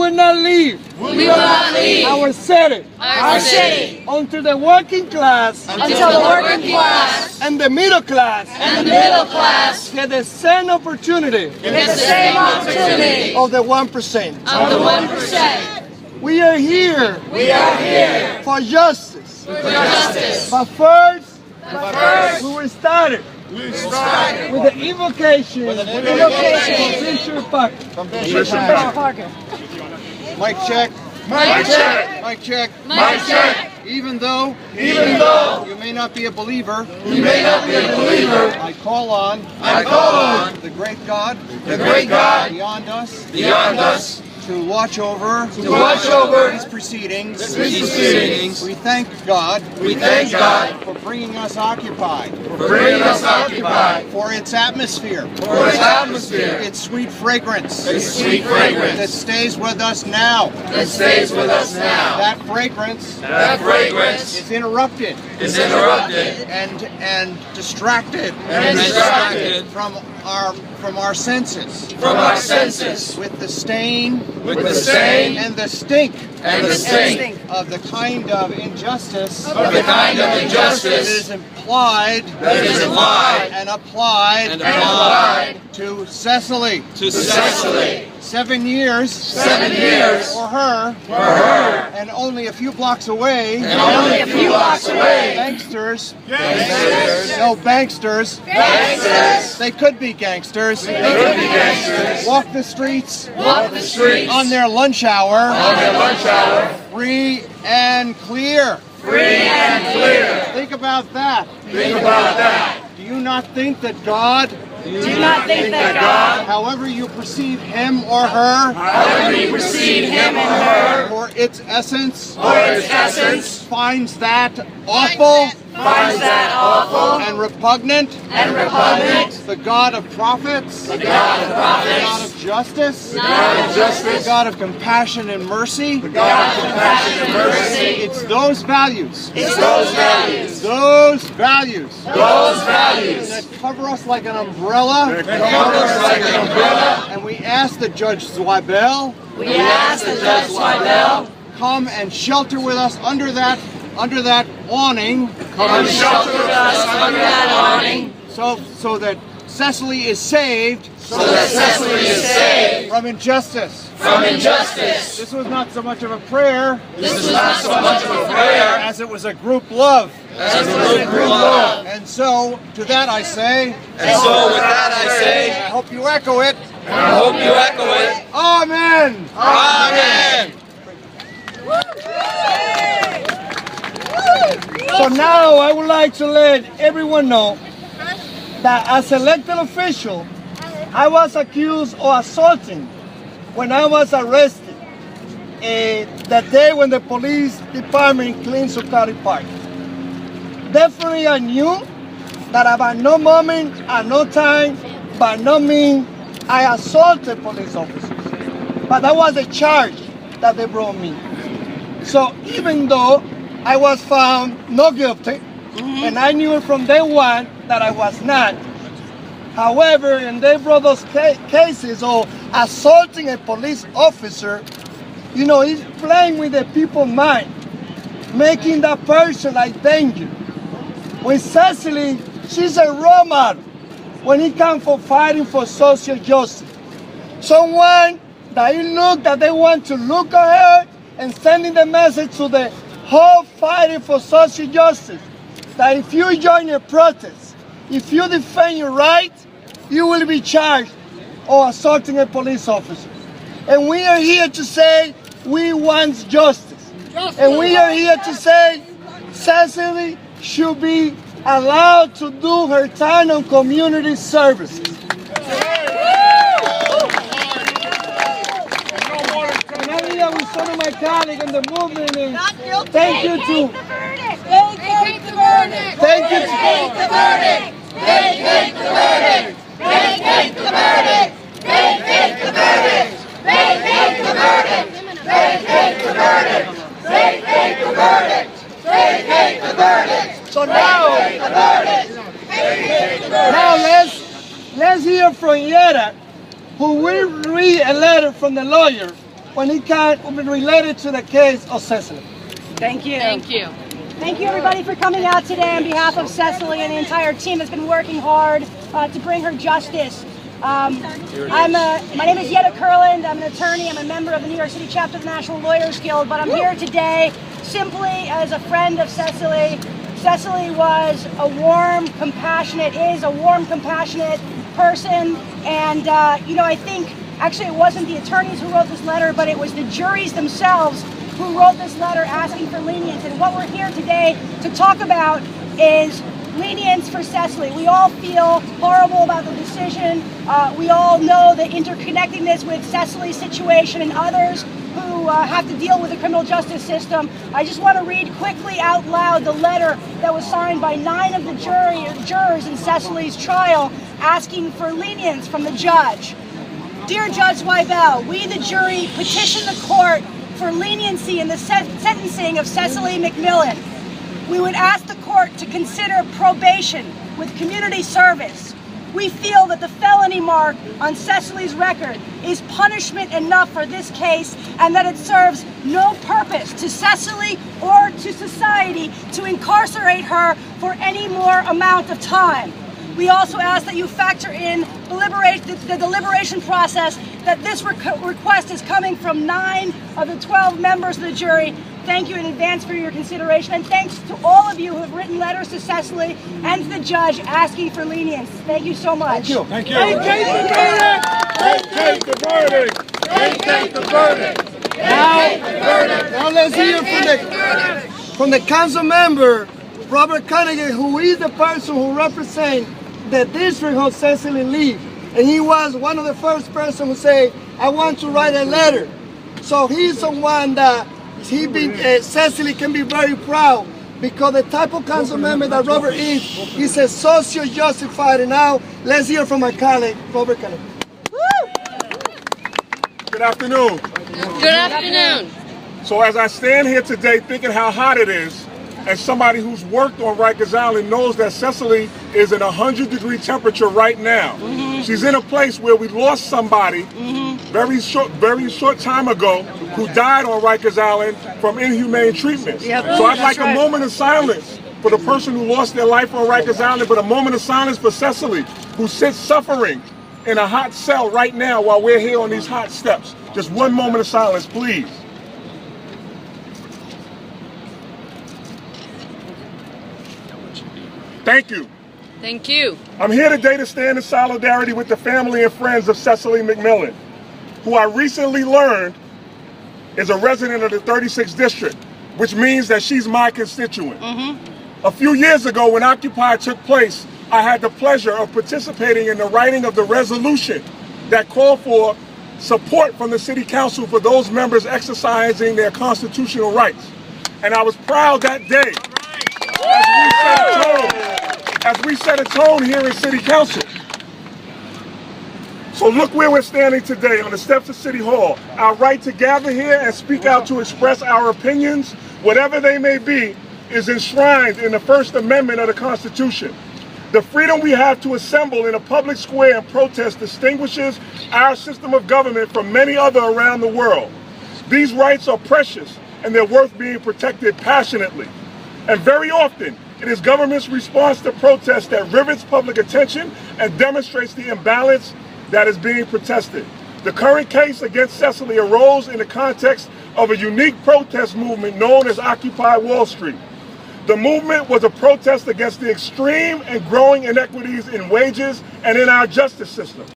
will not leave. We will not leave Our city. our city Until the working class. until the working class And the middle class. and the middle class Get the same opportunity. get the same opportunity Of the 1%. of the 1%. We are here. We are here For justice. for justice. But first, First, we will start it. With the invocation. Of Bishop Parker. Mic check. Mic check. Mic check. Mic check. Even though you may not be a believer, You may not be a believer. I call on the great God beyond us to watch over these proceedings. We thank God for bringing us occupied, for its atmosphere, its sweet fragrance that stays with us now. That fragrance is interrupted and distracted from our senses with the stain and the stink of the kind of injustice that is implied and applied to Cecily. 7 years for her, and only a few blocks away, banksters, no banksters, they could be gangsters, walk the streets on their lunch hour, free and clear. Think about that. Do you not think that God, however you perceive him or her, or its essence, finds that awful, and repugnant, the God of prophets, the God of justice, the God of compassion and mercy, it's those values, that cover us like an umbrella, and we ask that Judge Zweibel come and shelter with us under that awning. So that Cecily is saved. From injustice. This was not so much of a prayer. As it was a group love. And so to that I say. I hope you echo it. Amen. So now I would like to let everyone know that as elected official, I was accused of assaulting when I was arrested that day when the police department cleaned Zuccotti Park. Definitely I knew that about no moment, at no time, by no means, I assaulted police officers. But that was a charge that they brought me. So even though I was found not guilty, and I knew from day one that I was not. However, and they brought those cases of assaulting a police officer, he's playing with the people's mind, making that person like danger. When Cecily, she's a role model when it comes for fighting for social justice. Someone that they want to look at her and sending the message to the whole fighting for social justice, that if you join a protest, if you defend your rights, you will be charged of assaulting a police officer. And we are here to say we want justice. And we are here to say Cecily should be allowed to do her time on community services. And I'm here with some of my colleagues in the movement. And thank you to Vacate the verdict. Vacate the verdict. Vacate the verdict. Vacate the verdict. Vacate the verdict. Vacate the verdict. Vacate the verdict. Vacate the verdict. Vacate the verdict. So now let's hear from Yera, who will read a letter from the lawyer when it can related to the case of Cecily. Thank you. Thank you. Thank you, everybody, for coming out today on behalf of Cecily and the entire team that's been working hard to bring her justice. My name is Yetta Kurland. I'm an attorney. I'm a member of the New York City chapter of the National Lawyers Guild, but I'm here today simply as a friend of Cecily. Cecily was a warm, compassionate person, and I think actually it wasn't the attorneys who wrote this letter, but it was the juries themselves who wrote this letter asking for lenience. And what we're here today to talk about is lenience for Cecily. We all feel horrible about the decision. We all know the interconnectedness with Cecily's situation and others who have to deal with the criminal justice system. I just want to read quickly out loud the letter that was signed by 9 of the jurors in Cecily's trial asking for lenience from the judge. Dear Judge Weibel, we the jury petition the court for leniency in the sentencing of Cecily MacMillan. We would ask the court to consider probation with community service. We feel that the felony mark on Cecily's record is punishment enough for this case, and that it serves no purpose to Cecily or to society to incarcerate her for any more amount of time. We also ask that you factor in the deliberation process that this request is coming from 9 of the 12 members of the jury. Thank you in advance for your consideration, and thanks to all of you who have written letters to Cecily and to the judge asking for lenience. Thank you so much. Thank you. Thank you. Vacate the verdict! Vacate the verdict! Now let's hear from the council member, Robert Cornegy, who is the person who represents the district of Cecily Lee. And he was one of the first person who say, I want to write a letter. So he's someone that Cecily can be very proud, because the type of council member that Robert is a socio-justified. And now let's hear from my colleague, Robert Cornegy. Good afternoon. Good afternoon. So as I stand here today thinking how hot it is, as somebody who's worked on Rikers Island knows that Cecily is in 100-degree temperature right now. She's in a place where we lost somebody very short time ago who died on Rikers Island from inhumane treatments. So I'd like a moment of silence for the person who lost their life on Rikers Island, but a moment of silence for Cecily, who sits suffering in a hot cell right now while we're here on these hot steps. Just one moment of silence, please. Thank you. Thank you. I'm here today to stand in solidarity with the family and friends of Cecily MacMillan, who I recently learned is a resident of the 36th district, which means that she's my constituent. A few years ago, when Occupy took place, I had the pleasure of participating in the writing of the resolution that called for support from the City Council for those members exercising their constitutional rights. And I was proud that day as we set a tone here in City Council. So look where we're standing today, on the steps of City Hall. Our right to gather here and speak out to express our opinions, whatever they may be, is enshrined in the First Amendment of the Constitution. The freedom we have to assemble in a public square and protest distinguishes our system of government from many other around the world. These rights are precious, and they're worth being protected passionately. And very often, it is government's response to protest that rivets public attention and demonstrates the imbalance that is being protested. The current case against Cecily arose in the context of a unique protest movement known as Occupy Wall Street. The movement was a protest against the extreme and growing inequities in wages and in our justice system.